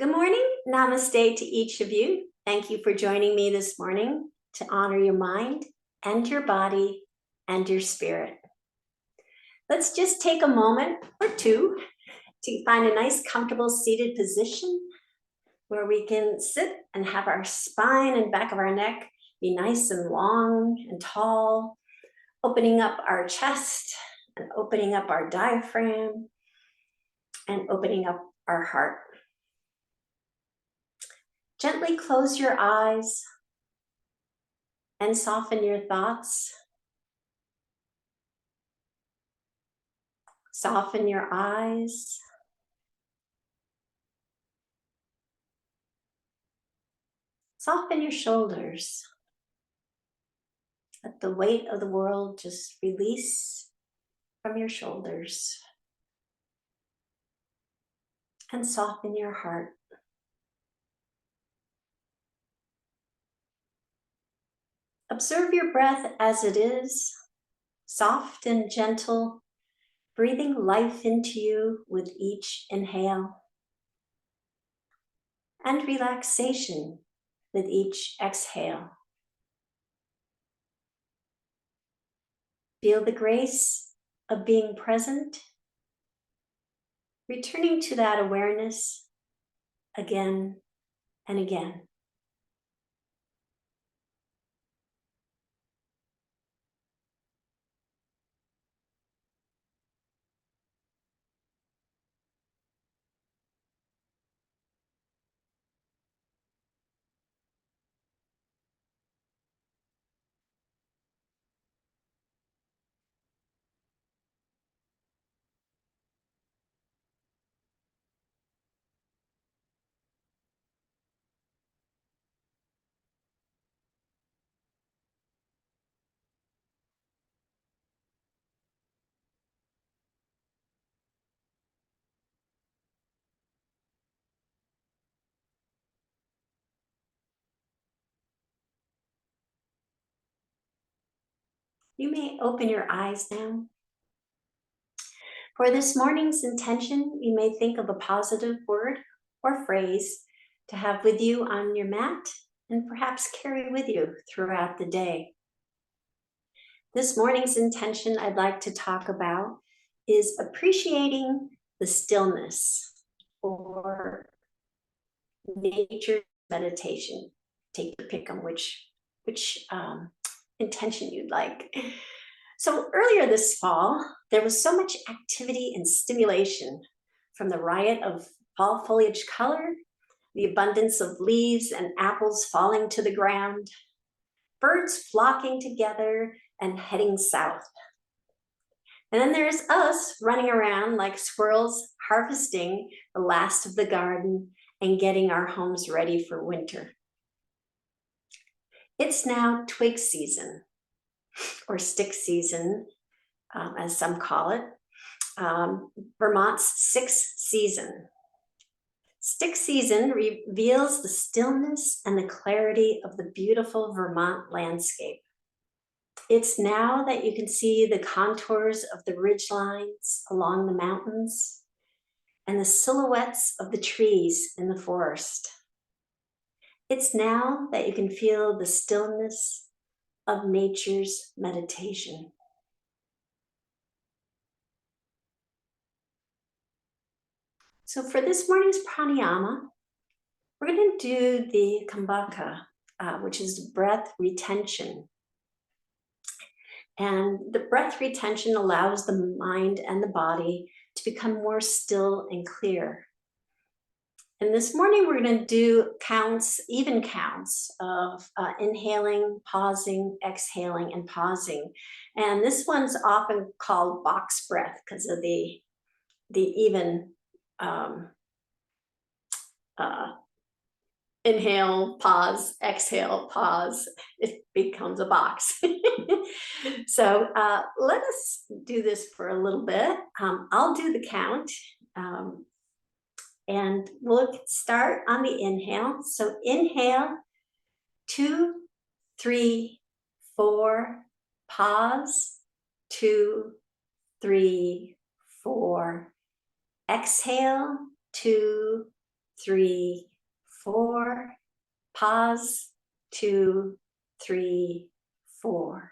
Good morning. Namaste to each of you. Thank you for joining me this morning to honor your mind and your body and your spirit. Let's just take a moment or two to find a nice, comfortable seated position where we can sit and have our spine and back of our neck be nice and long and tall, opening up our chest and opening up our diaphragm and opening up our heart. Gently close your eyes and soften your thoughts. Soften your eyes. Soften your shoulders. Let the weight of the world just release from your shoulders. And soften your heart. Observe your breath as it is, soft and gentle, breathing life into you with each inhale, and relaxation with each exhale. Feel the grace of being present, returning to that awareness again and again. You may open your eyes now. For this morning's intention, you may think of a positive word or phrase to have with you on your mat and perhaps carry with you throughout the day. This morning's intention I'd like to talk about is appreciating the stillness or nature meditation. Take your pick on which intention you'd like. So earlier this fall, there was so much activity and stimulation from the riot of fall foliage color, the abundance of leaves and apples falling to the ground, birds flocking together and heading south. And then there's us running around like squirrels, harvesting the last of the garden and getting our homes ready for winter. It's now twig season, or stick season, as some call it, Vermont's sixth season. Stick season reveals the stillness and the clarity of the beautiful Vermont landscape. It's now that you can see the contours of the ridgelines along the mountains and the silhouettes of the trees in the forest. It's now that you can feel the stillness of nature's meditation. So for this morning's pranayama, we're going to do the Kumbhaka, which is breath retention. And the breath retention allows the mind and the body to become more still and clear. And this morning we're going to do even counts of inhaling, pausing, exhaling, and pausing. And this one's often called box breath because of the even inhale, pause, exhale, pause. It becomes a box. So let us do this for a little bit. I'll do the count. And we'll start on the inhale. So inhale, 2, 3, 4, pause, 2, 3, 4, exhale, 2, 3, 4. Pause, 2, 3, 4.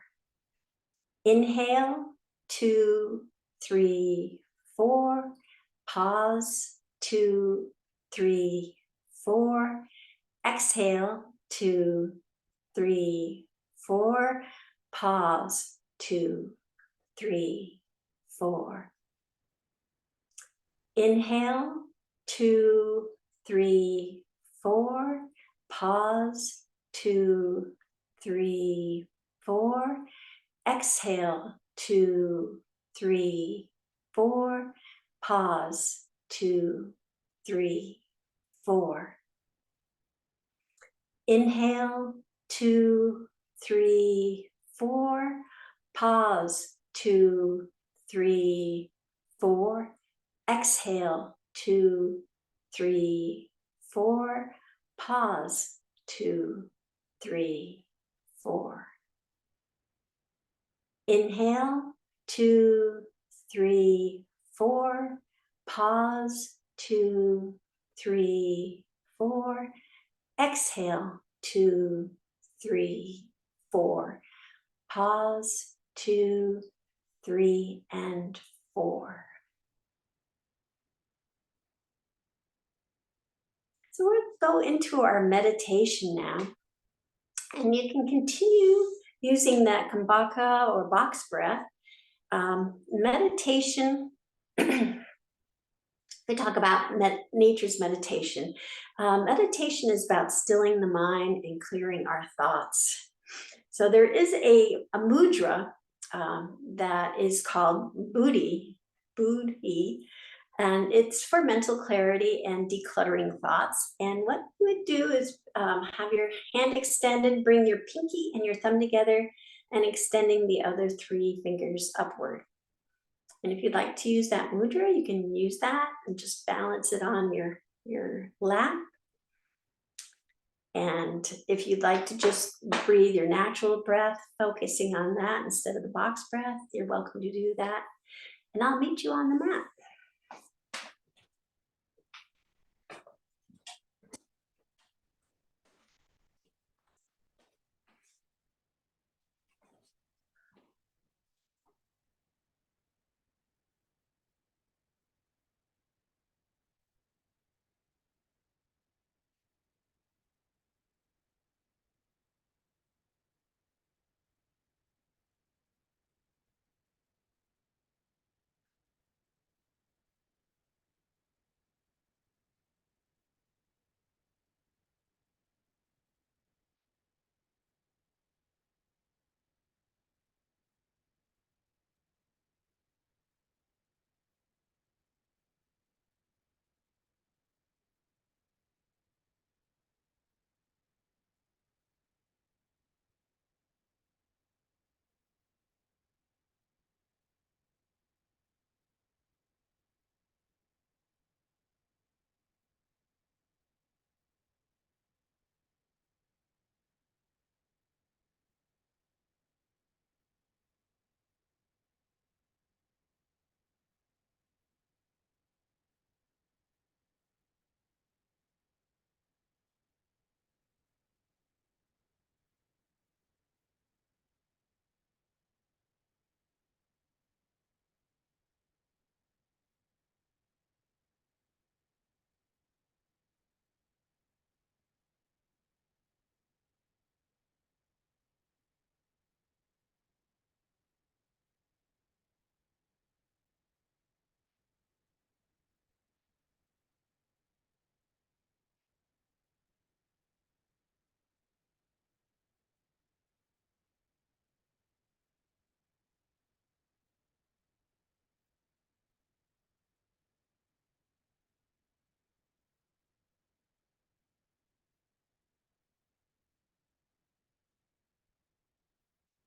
Inhale, 2, 3, 4. Pause, 2, 3, 4. Exhale, 2, 3, 4. Pause, 2, 3, 4. Inhale, 2, 3, 4. Pause, 2, 3, 4. Exhale, 2, 3, 4. Pause, 2, 3, 4. Inhale, 2, 3, 4. Pause, 2, 3, 4. Exhale, 2, 3, 4. Pause, 2, 3, 4. Inhale, 2, 3, 4. Pause, 2, 3, 4. Exhale, 2, 3, 4. Pause, 2, 3, and 4. So we'll go into our meditation now. And you can continue using that Kumbhaka or box breath. Meditation, we talk about nature's meditation. Meditation is about stilling the mind and clearing our thoughts. So there is a mudra that is called Buddhi, and it's for mental clarity and decluttering thoughts. And what you would do is have your hand extended, bring your pinky and your thumb together, and extending the other 3 fingers upward. And if you'd like to use that mudra, you can use that and just balance it on your lap. And if you'd like to just breathe your natural breath, focusing on that instead of the box breath, you're welcome to do that. And I'll meet you on the mat.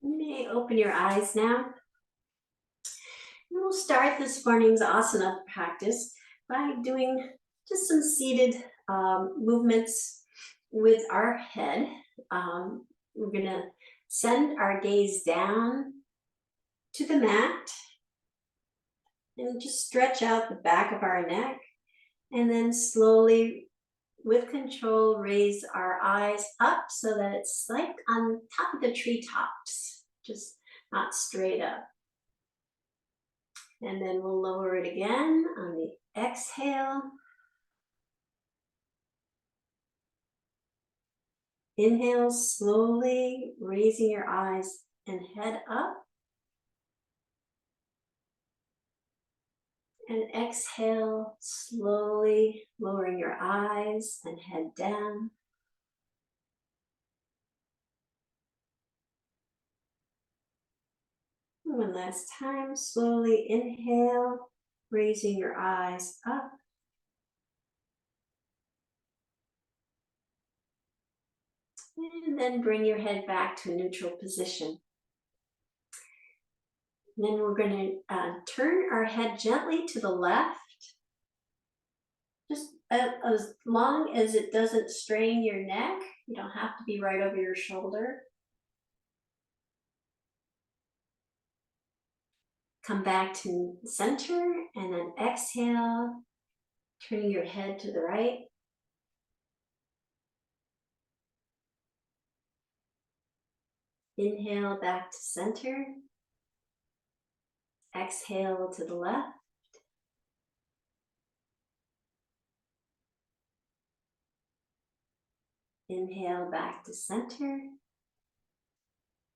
You may open your eyes now. And we'll start this morning's asana practice by doing just some seated movements with our head. We're going to send our gaze down to the mat and just stretch out the back of our neck, and then slowly with control, raise our eyes up so that it's like on top of the treetops, just not straight up. And then we'll lower it again on the exhale. Inhale slowly, raising your eyes and head up. And exhale slowly, lowering your eyes and head down. One last time, slowly inhale, raising your eyes up. And then bring your head back to a neutral position. And then we're going to turn our head gently to the left. Just as long as it doesn't strain your neck. You don't have to be right over your shoulder. Come back to center and then exhale, turning your head to the right. Inhale back to center. Exhale to the left. Inhale back to center.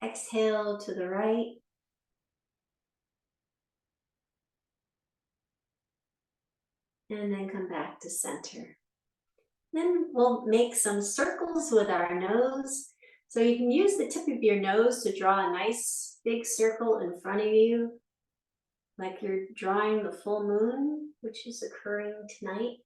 Exhale to the right. And then come back to center. Then we'll make some circles with our nose. So you can use the tip of your nose to draw a nice big circle in front of you, like you're drawing the full moon, which is occurring tonight.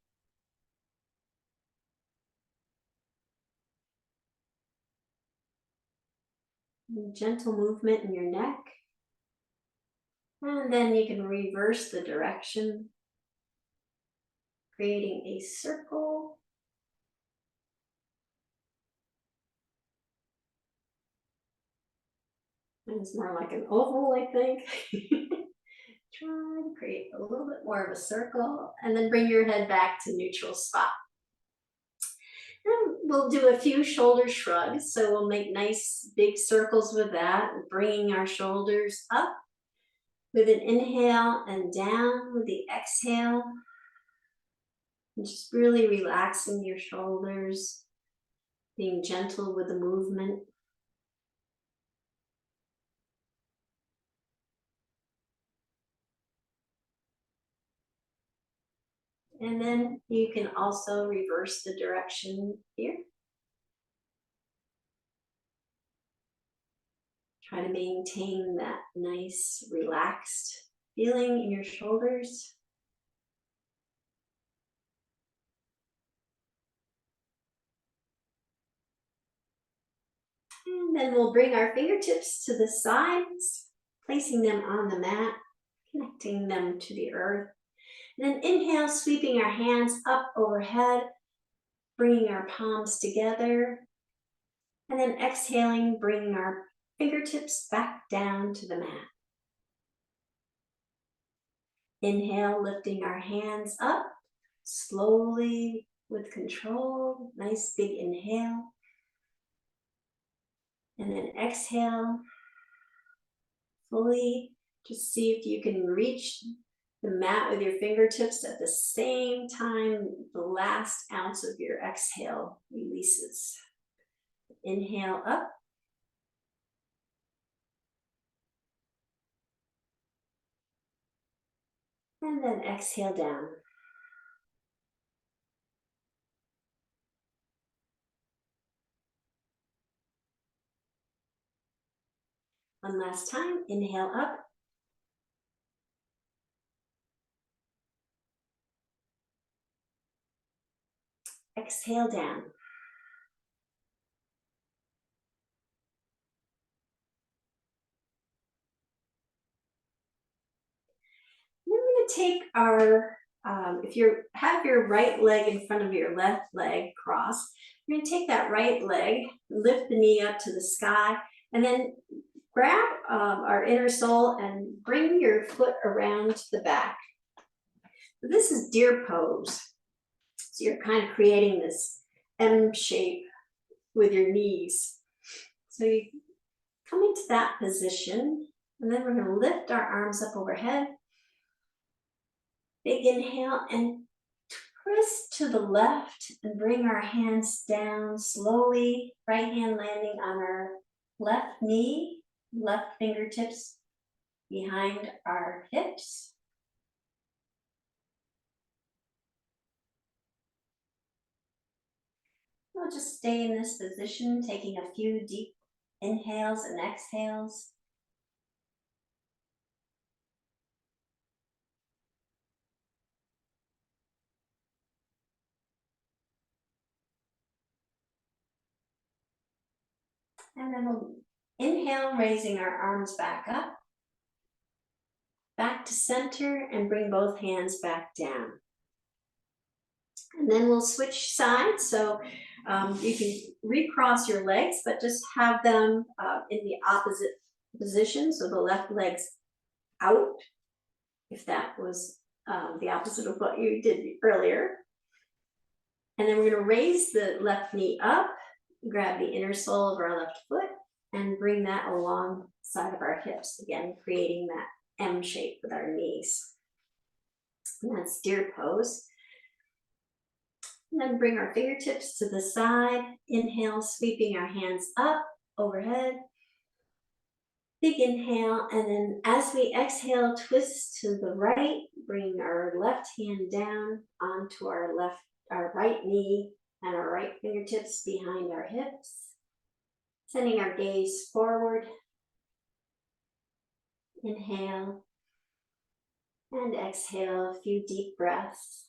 Gentle movement in your neck. And then you can reverse the direction, creating a circle. And it's more like an oval, I think. Try to create a little bit more of a circle, and then bring your head back to neutral spot. And we'll do a few shoulder shrugs. So we'll make nice big circles with that, bringing our shoulders up with an inhale and down with the exhale. And just really relaxing your shoulders, being gentle with the movement. And then you can also reverse the direction here. Try to maintain that nice, relaxed feeling in your shoulders. And then we'll bring our fingertips to the sides, placing them on the mat, connecting them to the earth. And then inhale, sweeping our hands up overhead, bringing our palms together. And then exhaling, bringing our fingertips back down to the mat. Inhale, lifting our hands up, slowly with control. Nice big inhale. And then exhale, fully. Just see if you can reach the mat with your fingertips at the same time the last ounce of your exhale releases. Inhale up. And then exhale down. One last time, inhale up. Exhale down. Then we're going to take our, if you have your right leg in front of your left leg crossed, we're going to take that right leg, lift the knee up to the sky, and then grab our inner sole and bring your foot around the back. So this is deer pose. So So you're kind of creating this M shape with your knees. So you come into that position, and then we're going to lift our arms up overhead. Big inhale and twist to the left and bring our hands down slowly, right hand landing on our left knee, left fingertips behind our hips. We'll just stay in this position, taking a few deep inhales and exhales. And then we'll inhale, raising our arms back up, back to center, and bring both hands back down. And then we'll switch sides. So you can recross your legs, but just have them in the opposite position. So the left leg's out, if that was the opposite of what you did earlier. And then we're going to raise the left knee up, grab the inner sole of our left foot, and bring that alongside of our hips, again, creating that M shape with our knees. And that's deer pose. And then bring our fingertips to the side. Inhale, sweeping our hands up, overhead. Big inhale, and then as we exhale, twist to the right, bring our left hand down onto our right knee and our right fingertips behind our hips. Sending our gaze forward. Inhale and exhale, a few deep breaths.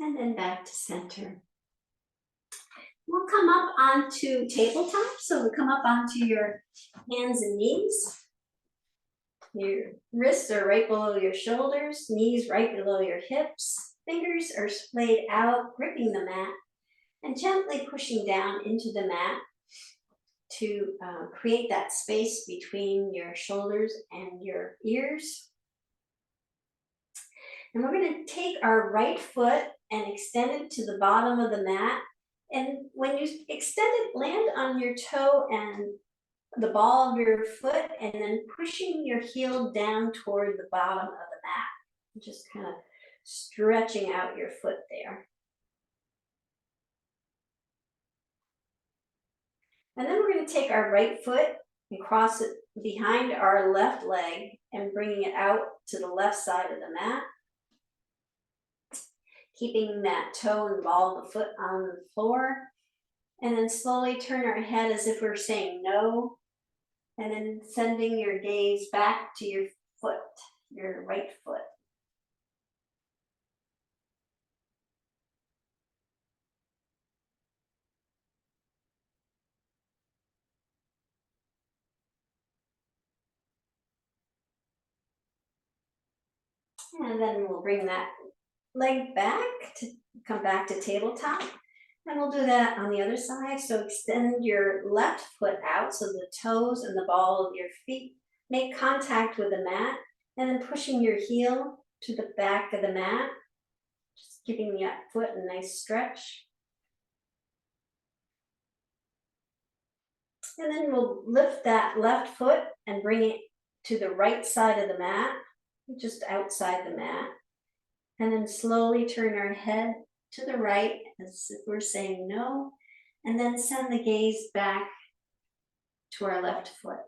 And then back to center. We'll come up onto tabletop. So we come up onto your hands and knees. Your wrists are right below your shoulders, knees right below your hips. Fingers are splayed out, gripping the mat, and gently pushing down into the mat to create that space between your shoulders and your ears. And we're going to take our right foot and extend it to the bottom of the mat. And when you extend it, land on your toe and the ball of your foot, and then pushing your heel down toward the bottom of the mat. Just kind of stretching out your foot there. And then we're going to take our right foot and cross it behind our left leg and bringing it out to the left side of the mat. Keeping that toe and ball of the foot on the floor. And then slowly turn our head as if we're saying no. And then sending your gaze back to your foot, your right foot. And then we'll bring that leg back to come back to tabletop. And we'll do that on the other side. So extend your left foot out so the toes and the ball of your feet make contact with the mat. And then pushing your heel to the back of the mat. Just giving that foot a nice stretch. And then we'll lift that left foot and bring it to the right side of the mat, just outside the mat. And then slowly turn our head to the right as if we're saying no. And then send the gaze back to our left foot.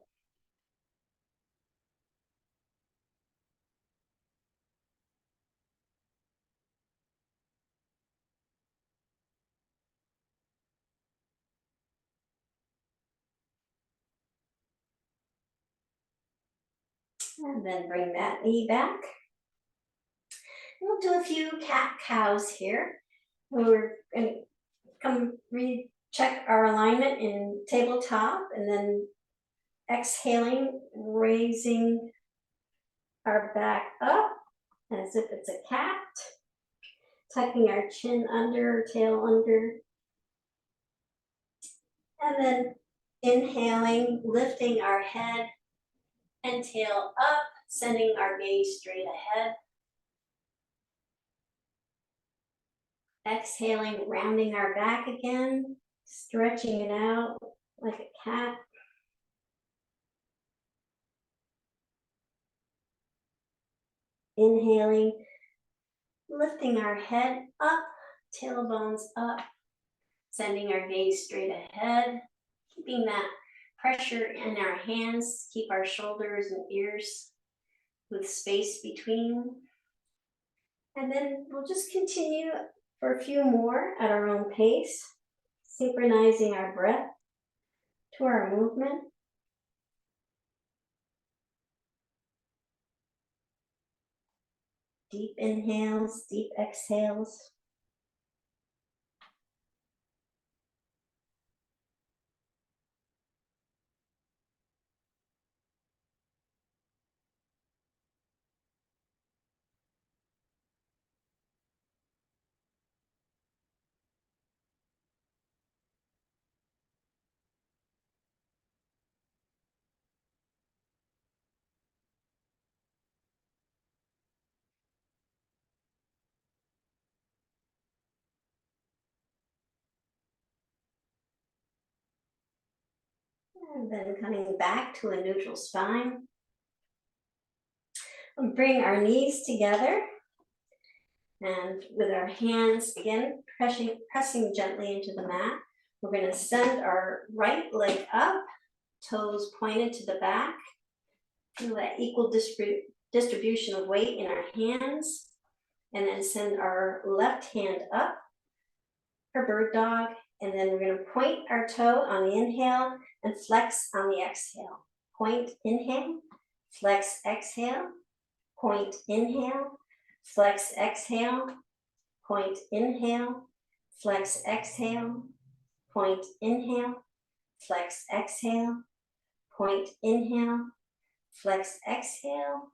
And then bring that knee back. We'll do a few cat-cows here. We're going to come recheck our alignment in tabletop and then exhaling, raising our back up as if it's a cat, tucking our chin under, tail under. And then inhaling, lifting our head and tail up, sending our gaze straight ahead. Exhaling, rounding our back again, stretching it out like a cat. Inhaling, lifting our head up, tailbones up, sending our gaze straight ahead, keeping that pressure in our hands, keep our shoulders and ears with space between. And then we'll just continue for a few more at our own pace, synchronizing our breath to our movement. Deep inhales, deep exhales. And then coming back to a neutral spine. We'll bring our knees together. And with our hands, again, pressing gently into the mat, we're going to send our right leg up, toes pointed to the back. Feel that equal distribution of weight in our hands. And then send our left hand up for bird dog. And then we're going to point our toe on the inhale and flex on the exhale. Point, inhale, flex, exhale, point, inhale, flex, exhale, point, inhale, flex, exhale, point, inhale, flex, exhale, point, inhale, flex, exhale,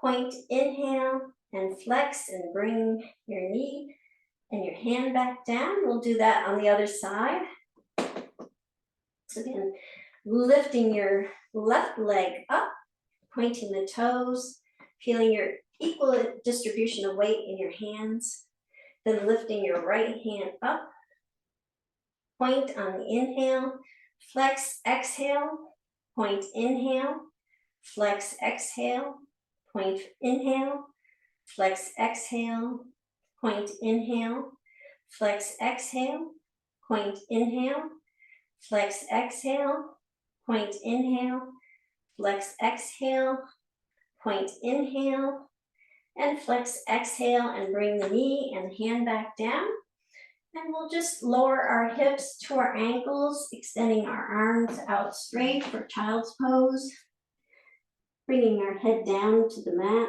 point, inhale, and flex, and bring your knee and your hand back down. We'll do that on the other side. So again, lifting your left leg up, pointing the toes, feeling your equal distribution of weight in your hands. Then lifting your right hand up, point on the inhale, flex, exhale, point, inhale, flex, exhale, point, inhale, flex, exhale, point, inhale, flex, exhale, point, inhale, flex, exhale, point, inhale, flex, exhale, point, inhale, and flex, exhale, and bring the knee and hand back down. And we'll just lower our hips to our ankles, extending our arms out straight for child's pose, bringing our head down to the mat.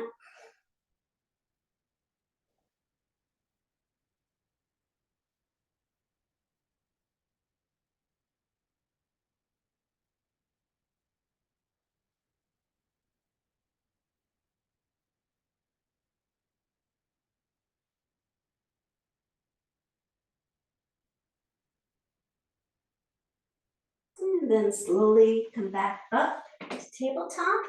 And then slowly come back up to tabletop.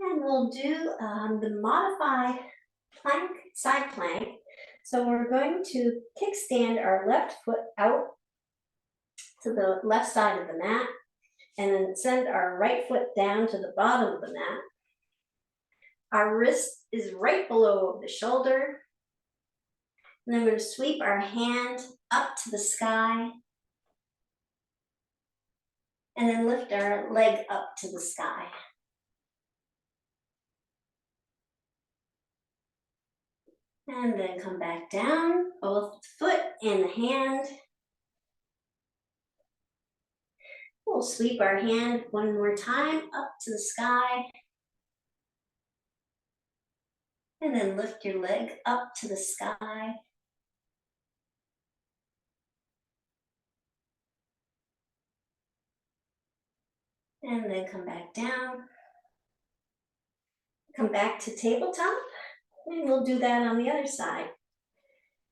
And we'll do the modified plank, side plank. So we're going to kickstand our left foot out to the left side of the mat, and then send our right foot down to the bottom of the mat. Our wrist is right below the shoulder. And then we're going to sweep our hand up to the sky, and then lift our leg up to the sky. And then come back down, both foot and the hand. We'll sweep our hand one more time up to the sky. And then lift your leg up to the sky. And then come back down. Come back to tabletop. And we'll do that on the other side.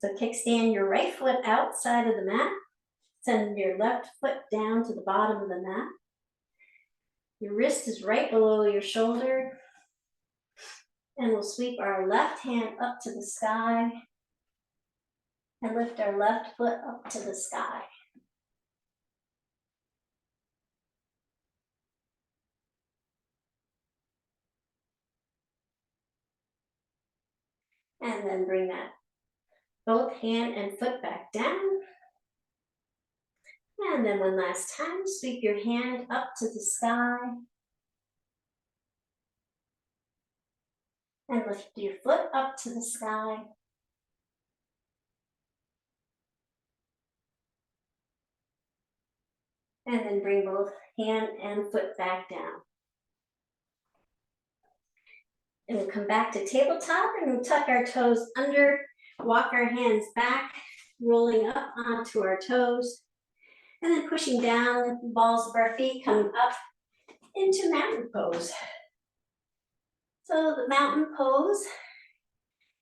So kickstand your right foot outside of the mat. Send your left foot down to the bottom of the mat. Your wrist is right below your shoulder. And we'll sweep our left hand up to the sky and lift our left foot up to the sky. And then bring that both hand and foot back down. And then one last time, sweep your hand up to the sky. And lift your foot up to the sky. And then bring both hand and foot back down. And we'll come back to tabletop and we'll tuck our toes under, walk our hands back, rolling up onto our toes, and then pushing down the balls of our feet, coming up into mountain pose. So the mountain pose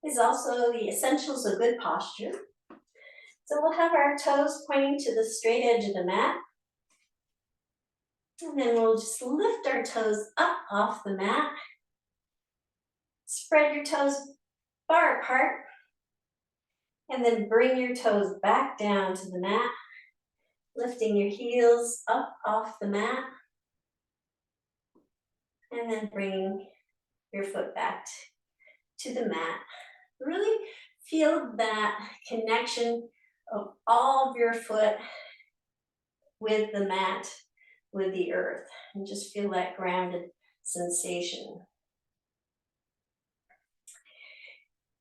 is also the essentials of good posture. So we'll have our toes pointing to the straight edge of the mat. And then we'll just lift our toes up off the mat. Spread your toes far apart. And then bring your toes back down to the mat. Lifting your heels up off the mat. And then bringing your foot back to the mat. Really feel that connection of all of your foot with the mat, with the earth, and just feel that grounded sensation.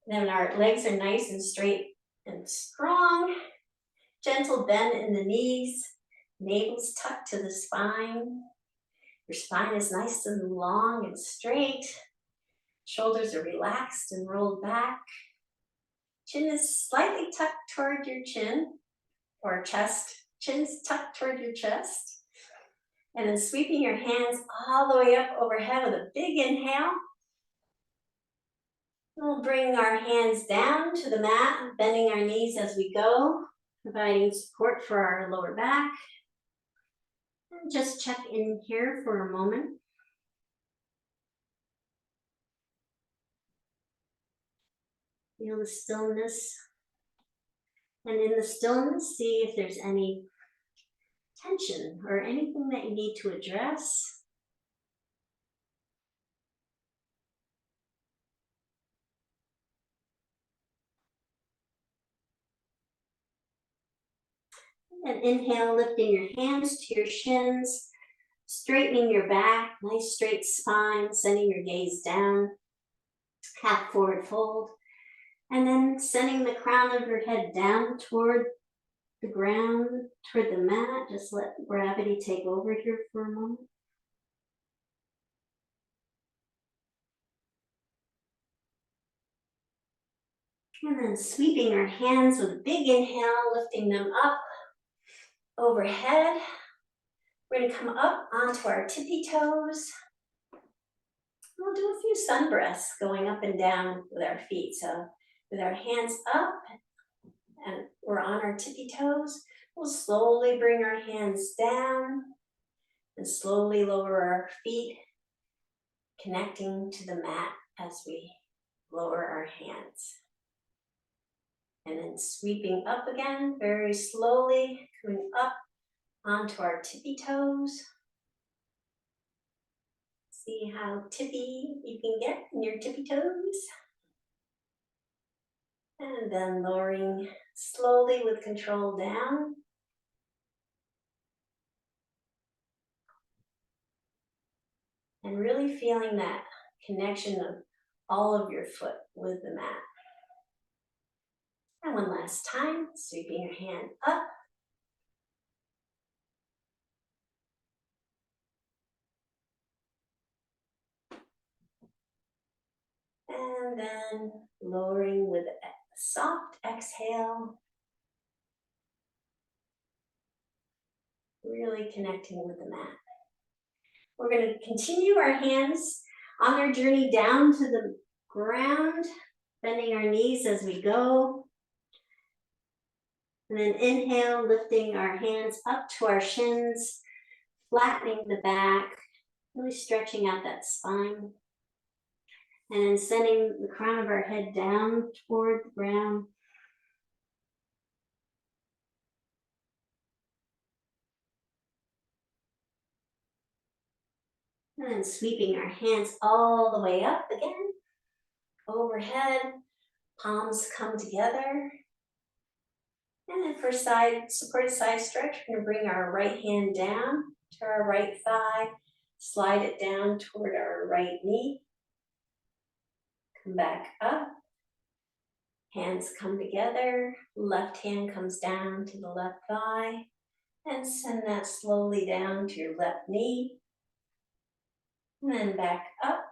Then our legs are nice and straight and strong. Gentle bend in the knees, navel's tucked to the spine. Your spine is nice and long and straight. Shoulders are relaxed and rolled back. Chin is slightly tucked toward your chin or chest. Chin's tucked toward your chest. And then sweeping your hands all the way up overhead with a big inhale. We'll bring our hands down to the mat, bending our knees as we go, providing support for our lower back. And just check in here for a moment. Feel the stillness. And in the stillness, see if there's any tension or anything that you need to address. And inhale, lifting your hands to your shins, straightening your back, nice straight spine, sending your gaze down, half forward fold, and then sending the crown of your head down toward the ground, toward the mat. Just let gravity take over here for a moment. And then sweeping our hands with a big inhale, lifting them up overhead. We're going to come up onto our tippy toes. We'll do a few sun breaths going up and down with our feet. So with our hands up and we're on our tippy toes, we'll slowly bring our hands down and slowly lower our feet, connecting to the mat as we lower our hands. And then sweeping up again, very slowly, coming up onto our tippy toes. See how tippy you can get in your tippy toes. And then lowering slowly with control down. And really feeling that connection of all of your foot with the mat. And one last time, sweeping your hand up. And then lowering with a soft exhale. Really connecting with the mat. We're going to continue our hands on our journey down to the ground. bending our knees as we go. And then inhale, lifting our hands up to our shins, flattening the back, really stretching out that spine. And then sending the crown of our head down toward the ground. And then sweeping our hands all the way up again, overhead, palms come together. And then for supported side stretch, we're gonna bring our right hand down to our right thigh, slide it down toward our right knee. Come back up, hands come together, left hand comes down to the left thigh, and send that slowly down to your left knee. And then back up,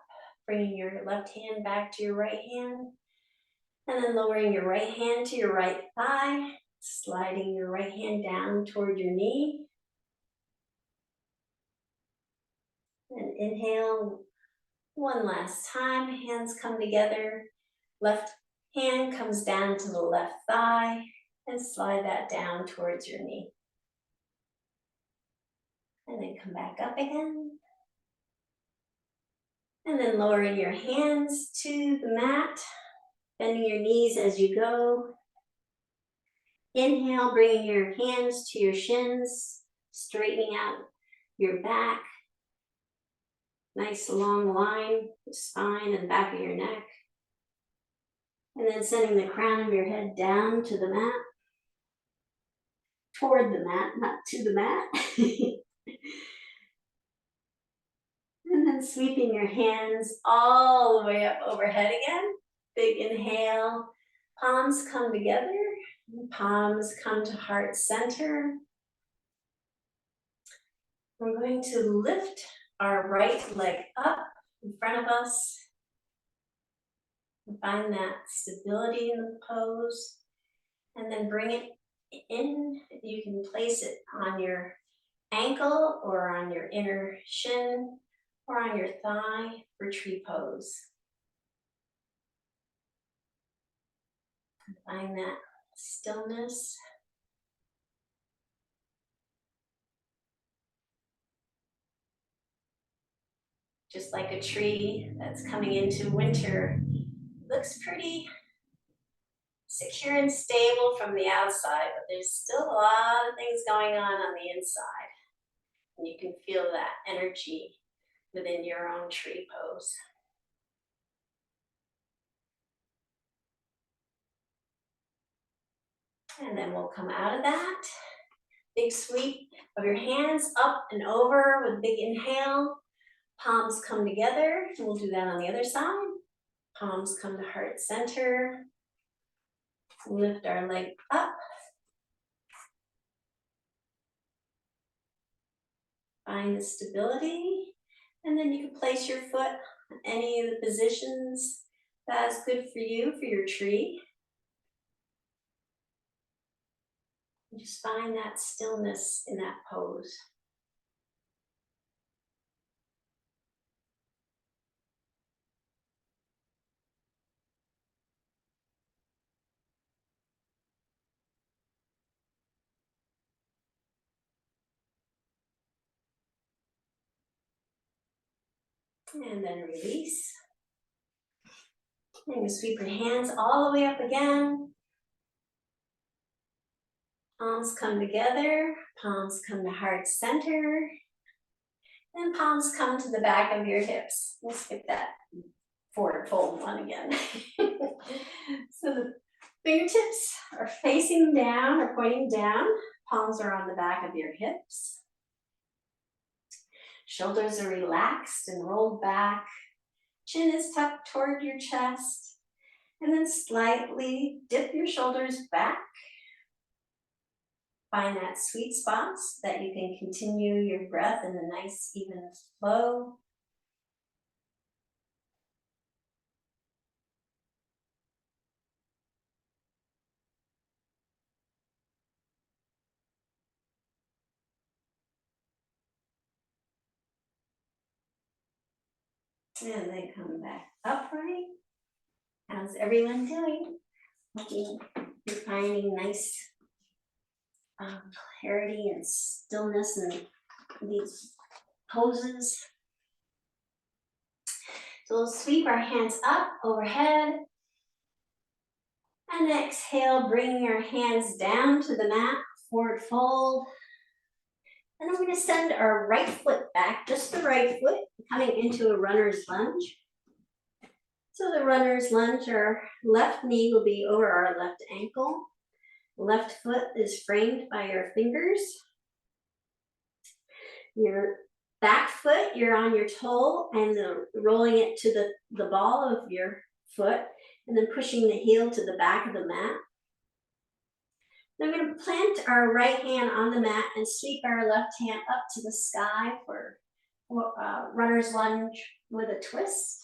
bringing your left hand back to your right hand. And then lowering your right hand to your right thigh, sliding your right hand down toward your knee. And inhale one last time, hands come together. Left hand comes down to the left thigh and slide that down towards your knee. And then come back up again. And then lowering your hands to the mat, bending your knees as you go. Inhale, bringing your hands to your shins, straightening out your back. Nice long line, the spine and back of your neck. And then sending the crown of your head down to the mat, toward the mat, not to the mat. And then sweeping your hands all the way up overhead again. Big inhale, palms come together, palms come to heart center. We're going to lift our right leg up in front of us. Find that stability in the pose. And then bring it in. You can place it on your ankle or on your inner shin or on your thigh for tree pose. Find that stillness. Just like a tree that's coming into winter, looks pretty secure and stable from the outside, but there's still a lot of things going on the inside. And you can feel that energy within your own tree pose. And then we'll come out of that. Big sweep of your hands up and over with a big inhale. Palms come together. We'll do that on the other side. Palms come to heart center. Lift our leg up. Find the stability. And then you can place your foot on any of the positions that's good for you, for your tree. And just find that stillness in that pose. And then release. And you sweep your hands all the way up again. Palms come together, palms come to heart center, and palms come to the back of your hips. We'll skip that forward fold one again. So the fingertips are facing down or pointing down. Palms are on the back of your hips. Shoulders are relaxed and rolled back. Chin is tucked toward your chest. And then slightly dip your shoulders back. Find that sweet spot so that you can continue your breath in a nice even flow. And then come back upright. How's everyone doing? You're finding nice clarity and stillness in these poses. So we'll sweep our hands up overhead. And exhale, bring your hands down to the mat, forward fold. And I'm going to send our right foot back, just the right foot, coming into a runner's lunge. So the runner's lunge, our left knee will be over our left ankle. Left foot is framed by your fingers. Your back foot, you're on your toe and rolling it to the ball of your foot and then pushing the heel to the back of the mat. Then we're going to plant our right hand on the mat and sweep our left hand up to the sky for runner's lunge with a twist.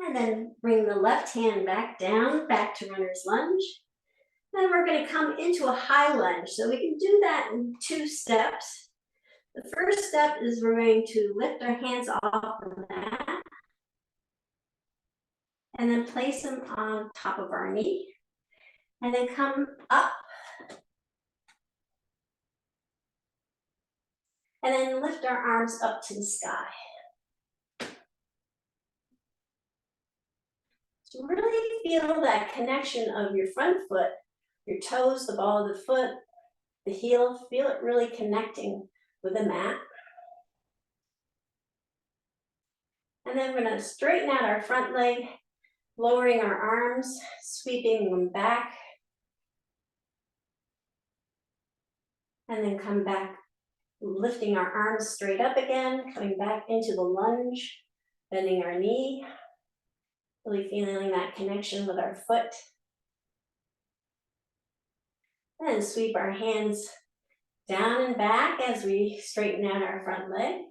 And then bring the left hand back down, back to runner's lunge. Then we're going to come into a high lunge. So we can do that in 2 steps. The first step is we're going to lift our hands off the mat and then place them on top of our knee. And then come up. And then lift our arms up to the sky. So really feel that connection of your front foot, your toes, the ball of the foot, the heel, feel it really connecting with the mat. And then we're going to straighten out our front leg, lowering our arms, sweeping them back. And then come back, lifting our arms straight up again, coming back into the lunge, bending our knee. Really feeling that connection with our foot. And sweep our hands down and back as we straighten out our front leg.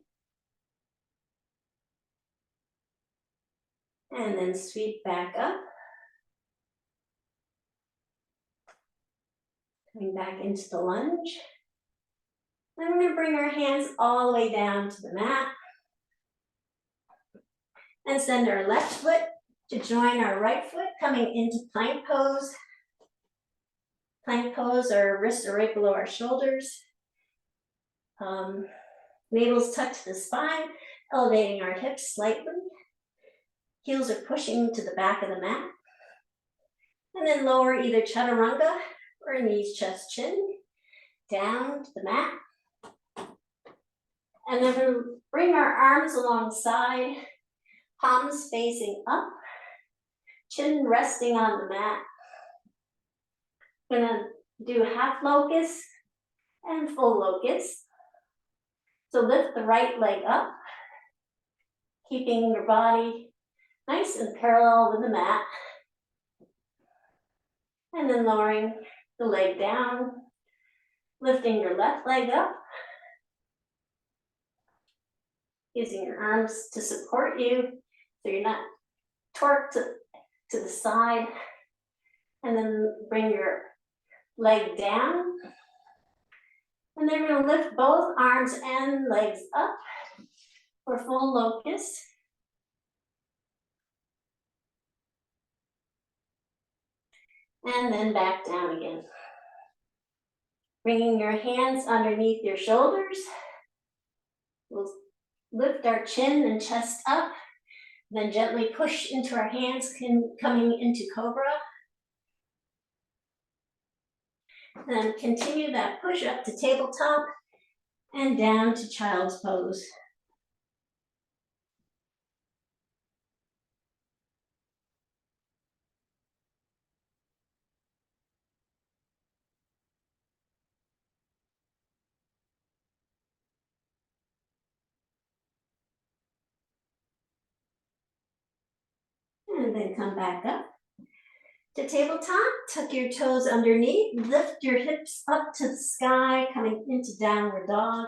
And then sweep back up. Coming back into the lunge. Then we're going to bring our hands all the way down to the mat. And send our left foot to join our right foot, coming into plank pose. Plank pose, our wrists are right below our shoulders. Navel's tucked to the spine, elevating our hips slightly. Heels are pushing to the back of the mat. And then lower either chaturanga or knees, chest, chin, down to the mat. And then we'll bring our arms alongside, palms facing up. Chin resting on the mat. Gonna do half locust and full locust. So lift the right leg up, keeping your body nice and parallel with the mat. And then lowering the leg down, lifting your left leg up, using your arms to support you so you're not torqued to the side, and then bring your leg down. And then we're going to lift both arms and legs up for full locust. And then back down again. Bringing your hands underneath your shoulders. We'll lift our chin and chest up. Then gently push into our hands, coming into cobra. Then continue that push up to tabletop and down to child's pose. And then come back up to tabletop, tuck your toes underneath, lift your hips up to the sky, coming into downward dog,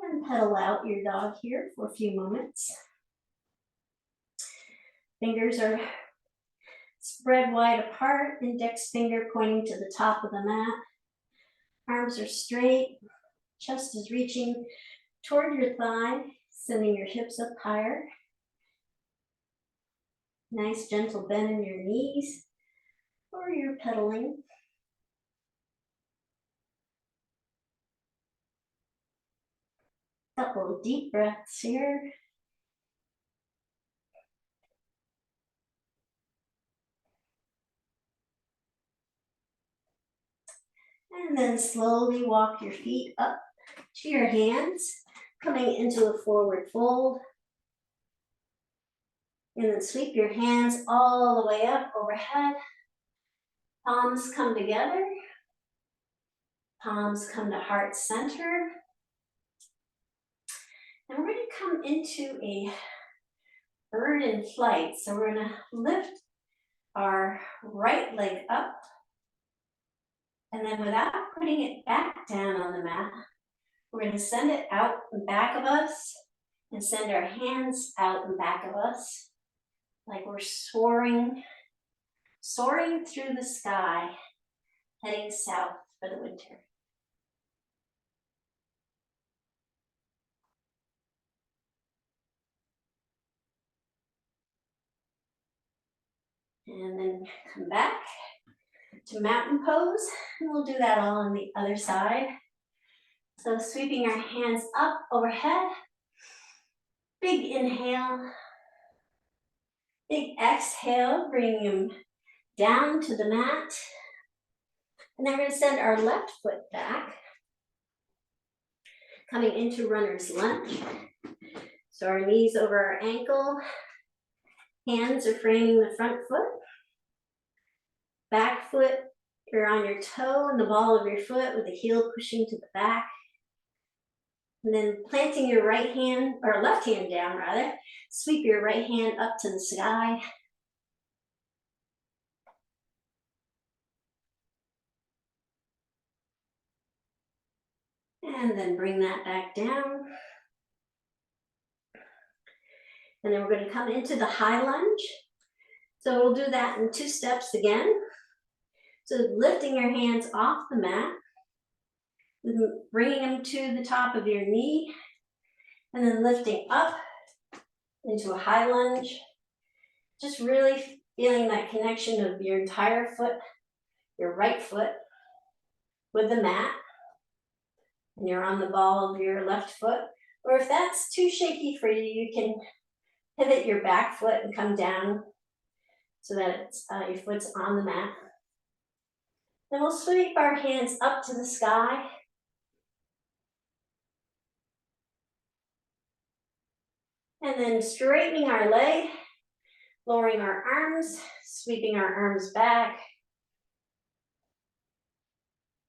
and pedal out your dog here for a few moments. Fingers are spread wide apart, index finger pointing to the top of the mat. Arms are straight, chest is reaching toward your thigh, sending your hips up higher. Nice gentle bend in your knees, or you're pedaling. Couple of deep breaths here. And then slowly walk your feet up to your hands, coming into a forward fold. And then sweep your hands all the way up overhead. Palms come together. Palms come to heart center. And we're going to come into a bird in flight. So we're going to lift our right leg up. And then without putting it back down on the mat, we're going to send it out and back of us and send our hands out and back of us like we're soaring through the sky, heading south for the winter. And then come back to mountain pose, and we'll do that all on the other side. So sweeping our hands up overhead, big inhale, big exhale, bringing them down to the mat. And then we're going to send our left foot back, coming into runner's lunge. So our knees over our ankle, hands are framing the front foot. Back foot, you're on your toe and the ball of your foot with the heel pushing to the back. And then planting your right hand, or left hand down rather, sweep your right hand up to the sky. And then bring that back down. And then we're going to come into the high lunge. So we'll do that in 2 steps again. So lifting your hands off the mat, bringing them to the top of your knee, and then lifting up into a high lunge. Just really feeling that connection of your entire foot, your right foot, with the mat. And you're on the ball of your left foot. Or if that's too shaky for you, you can pivot your back foot and come down so that it's, your foot's on the mat. Then we'll sweep our hands up to the sky. And then straightening our leg, lowering our arms, sweeping our arms back.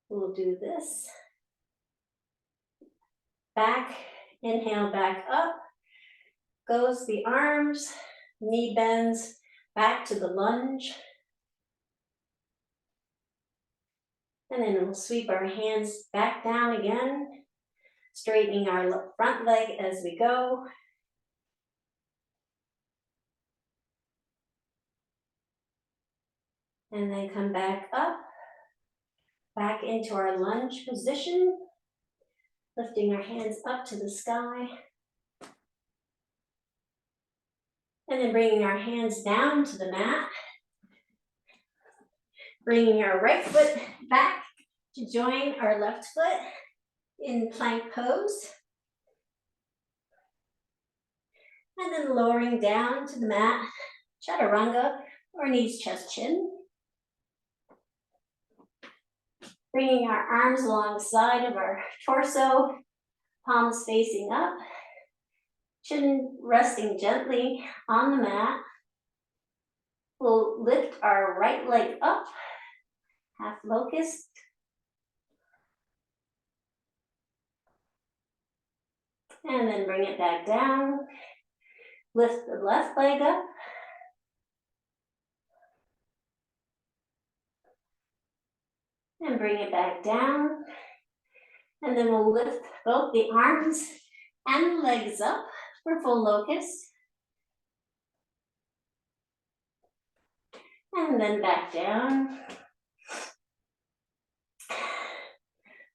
We'll do this. Back, inhale, back up. Goes the arms, knee bends back to the lunge. And then we'll sweep our hands back down again, straightening our front leg as we go. And then come back up, back into our lunge position, lifting our hands up to the sky. And then bringing our hands down to the mat. Bringing our right foot back to join our left foot in plank pose. And then lowering down to the mat, chaturanga, or knees, chest, chin. Bringing our arms alongside of our torso, palms facing up, chin resting gently on the mat. We'll lift our right leg up, half locust. And then bring it back down. Lift the left leg up. And bring it back down. And then we'll lift both the arms and the legs up for full locust. And then back down.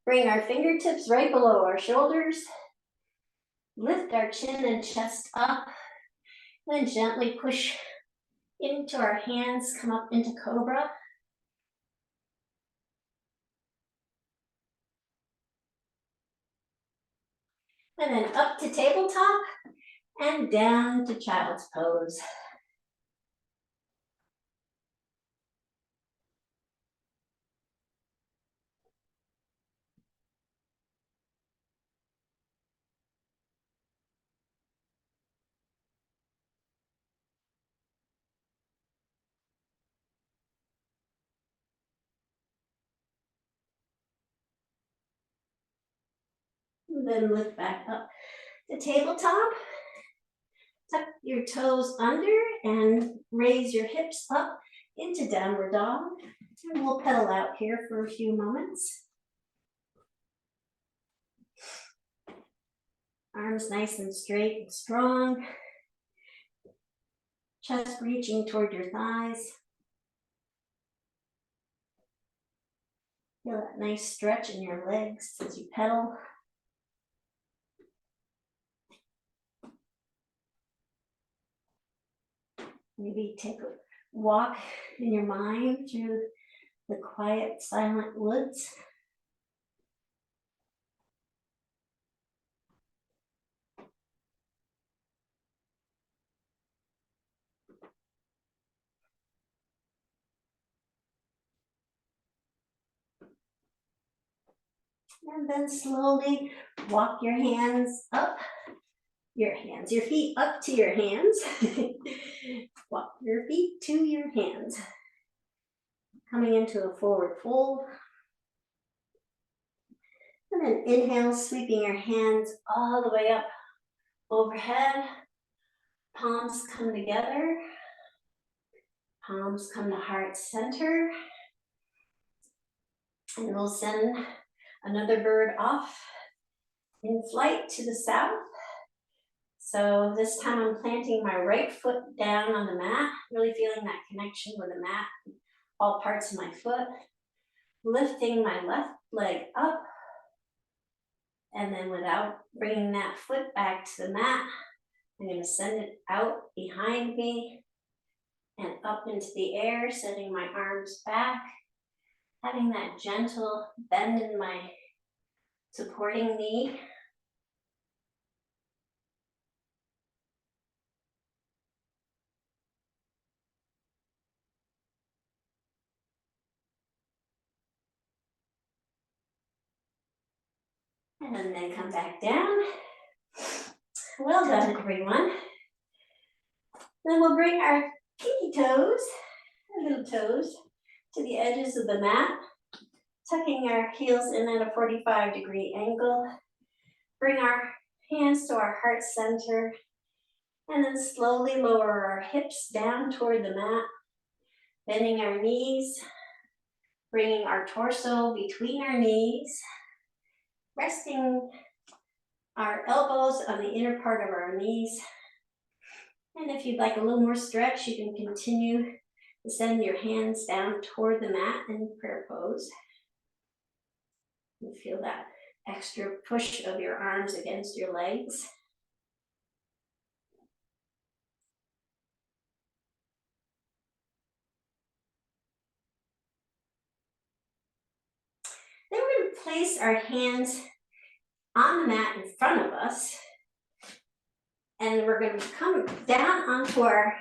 Bring our fingertips right below our shoulders. Lift our chin and chest up, then gently push into our hands, come up into cobra. And then up to tabletop and down to child's pose. And then lift back up to tabletop. Tuck your toes under and raise your hips up into downward dog. And we'll pedal out here for a few moments. Arms nice and straight and strong. Chest reaching toward your thighs. Feel that nice stretch in your legs as you pedal. Maybe take a walk in your mind through the quiet, silent woods. And then slowly walk your hands up, your feet up to your hands. Walk your feet to your hands. Coming into a forward fold. And then inhale, sweeping your hands all the way up overhead. Palms come together. Palms come to heart center. And we'll send another bird off in flight to the south. So this time I'm planting my right foot down on the mat, really feeling that connection with the mat, all parts of my foot. Lifting my left leg up. And then without bringing that foot back to the mat, I'm going to send it out behind me and up into the air, sending my arms back, having that gentle bend in my supporting knee. And then come back down. Well done, everyone. Then we'll bring our pinky toes, our little toes, to the edges of the mat, tucking our heels in at a 45-degree angle. Bring our hands to our heart center, and then slowly lower our hips down toward the mat, bending our knees, bringing our torso between our knees, resting our elbows on the inner part of our knees. And if you'd like a little more stretch, you can continue to send your hands down toward the mat in prayer pose. You feel that extra push of your arms against your legs. Then we're going to place our hands on the mat in front of us. And we're going to come down onto our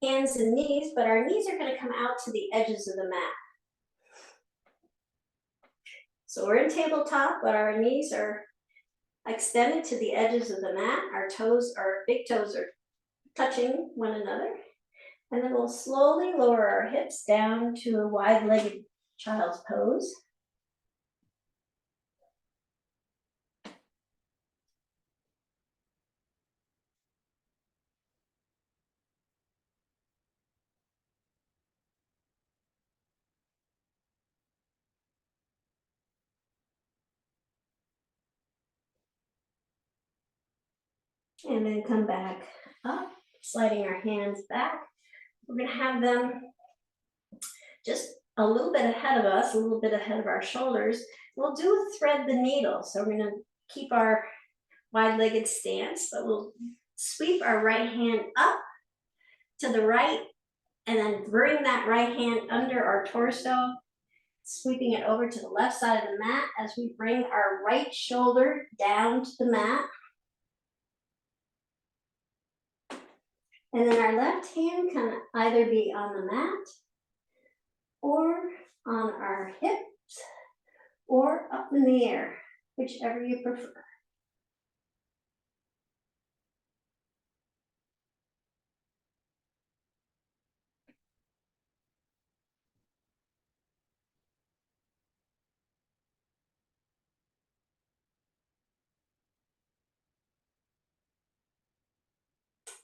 hands and knees, but our knees are going to come out to the edges of the mat. So we're in tabletop, but our knees are extended to the edges of the mat. Our toes, our big toes are touching one another. And then we'll slowly lower our hips down to a wide-legged child's pose. And then come back up, sliding our hands back. We're going to have them just a little bit ahead of us, a little bit ahead of our shoulders. We'll do a thread the needle. So we're going to keep our wide-legged stance, but we'll sweep our right hand up to the right and then bring that right hand under our torso, sweeping it over to the left side of the mat as we bring our right shoulder down to the mat. And then our left hand can either be on the mat or on our hips or up in the air, whichever you prefer.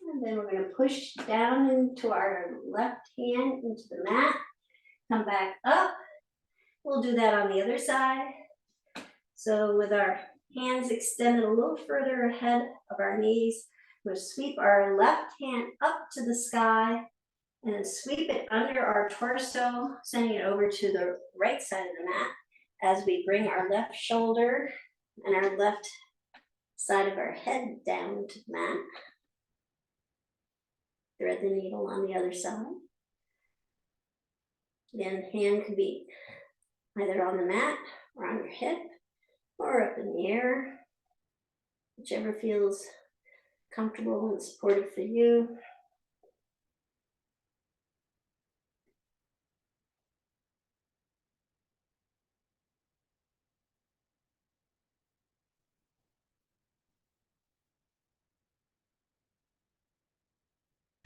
And then we're going to push down into our left hand into the mat, come back up. We'll do that on the other side. So with our hands extended a little further ahead of our knees, we'll sweep our left hand up to the sky and then sweep it under our torso, sending it over to the right side of the mat as we bring our left shoulder and our left side of our head down to the mat. Thread the needle on the other side. Then hand can be either on the mat or on your hip or up in the air, whichever feels comfortable and supportive for you.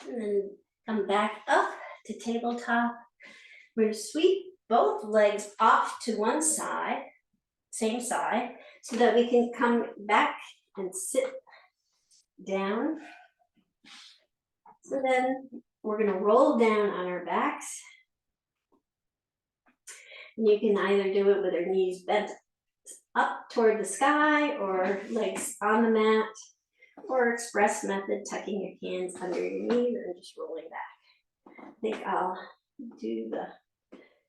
And then come back up to tabletop. We're going to sweep both legs off to one side, same side, so that we can come back and sit down. So then we're going to roll down on our backs. And you can either do it with our knees bent up toward the sky or legs on the mat, or express method, tucking your hands under your knees and just rolling back. I think I'll do the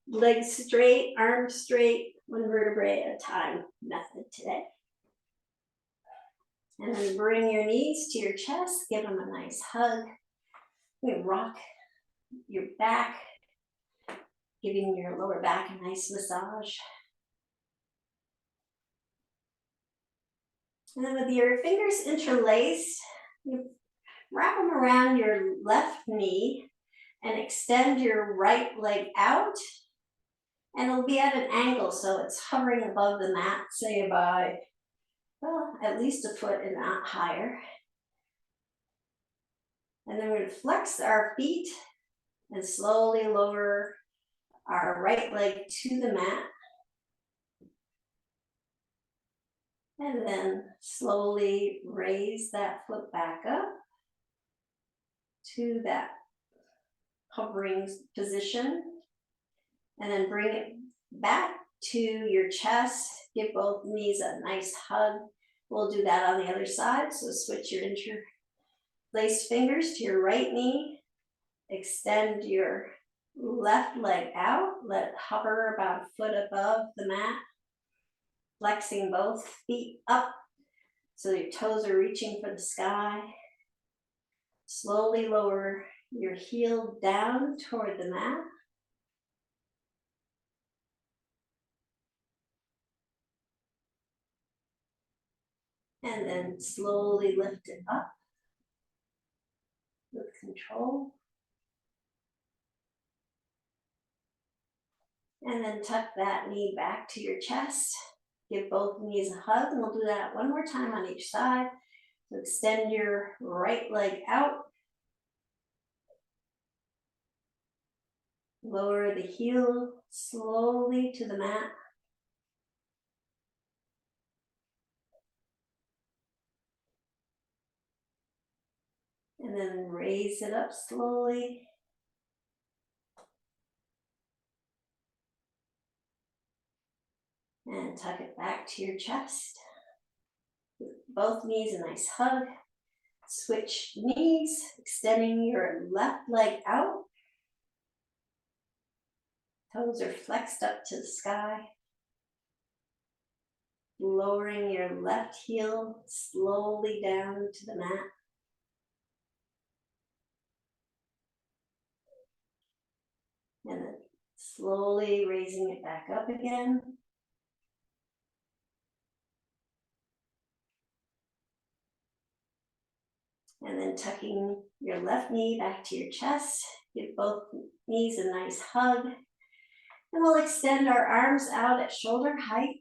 legs straight, arms straight, one vertebrae at a time method today. And then bring your knees to your chest, give them a nice hug. You rock your back, giving your lower back a nice massage. And then with your fingers interlaced, you wrap them around your left knee and extend your right leg out. And it'll be at an angle, so it's hovering above the mat, say by, well, at least a foot and not higher. And then we're going to flex our feet and slowly lower our right leg to the mat. And then slowly raise that foot back up to that hovering position. And then bring it back to your chest. Give both knees a nice hug. We'll do that on the other side. So switch your interlaced fingers to your right knee. Extend your left leg out. Let it hover about a foot above the mat. Flexing both feet up so your toes are reaching for the sky. Slowly lower your heel down toward the mat. And then slowly lift it up with control. And then tuck that knee back to your chest. Give both knees a hug, and we'll do that one more time on each side. So extend your right leg out. Lower the heel slowly to the mat. And then raise it up slowly. And tuck it back to your chest. Give both knees a nice hug. Switch knees, extending your left leg out. Toes are flexed up to the sky. lowering your left heel slowly down to the mat. And then slowly raising it back up again. And then tucking your left knee back to your chest. Give both knees a nice hug. And we'll extend our arms out at shoulder height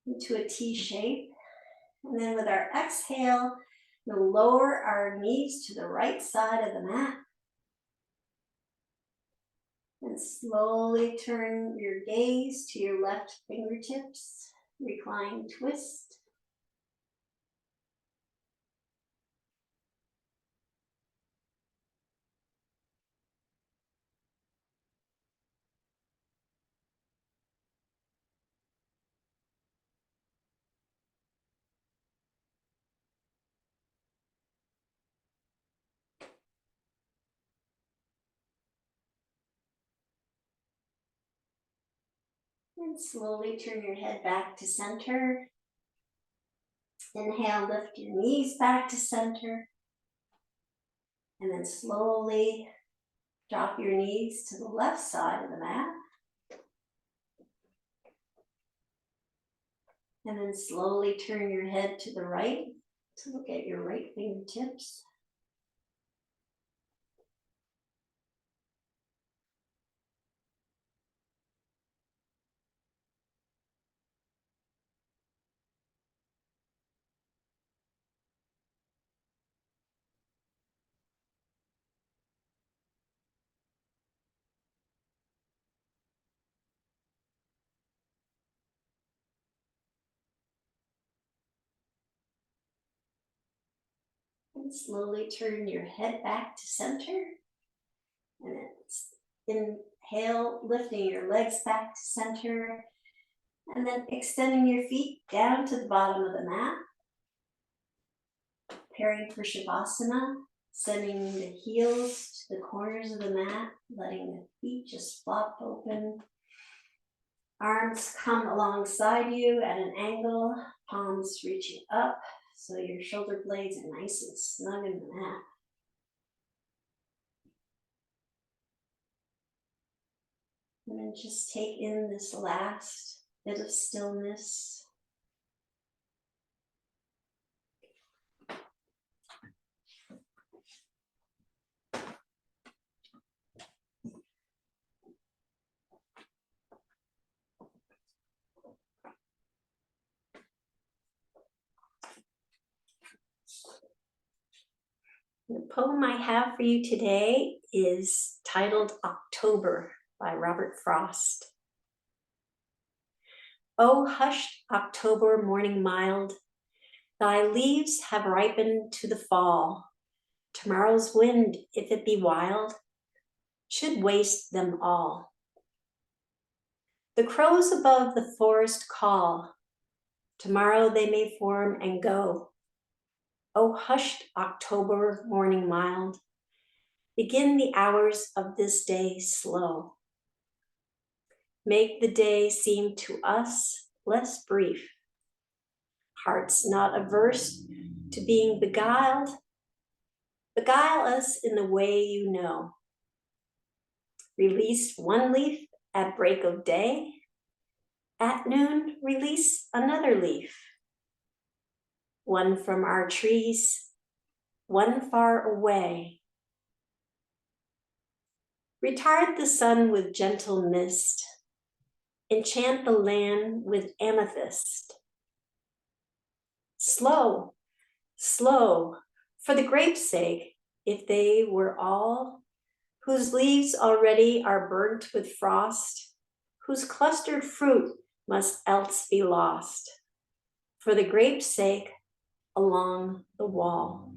into a T shape. And then with our exhale, we'll lower our knees to the right side of the mat. And slowly turn your gaze to your left fingertips. Recline twist. And slowly turn your head back to center. Inhale, lift your knees back to center. And then slowly drop your knees to the left side of the mat. And then slowly turn your head to the right to look at your right fingertips. And slowly turn your head back to center. And then inhale, lifting your legs back to center. And then extending your feet down to the bottom of the mat. Preparing for Savasana. Sending the heels to the corners of the mat. Letting the feet just flop open. Arms come alongside you at an angle. Palms reaching up. So your shoulder blades are nice and snug in the mat. And then just take in this last bit of stillness. The poem I have for you today is titled October by Robert Frost. O hushed October morning mild, thy leaves have ripened to the fall. Tomorrow's wind, if it be wild, should waste them all. The crows above the forest call, tomorrow they may form and go. O hushed October morning mild, begin the hours of this day slow. Make the day seem to us less brief. Hearts not averse to being beguiled, beguile us in the way you know. Release one leaf at break of day, at noon release another leaf. One from our trees, one far away. Retard the sun with gentle mist, enchant the land with amethyst. Slow, slow, for the grape's sake, if they were all, whose leaves already are burnt with frost, whose clustered fruit must else be lost, for the grape's sake along the wall.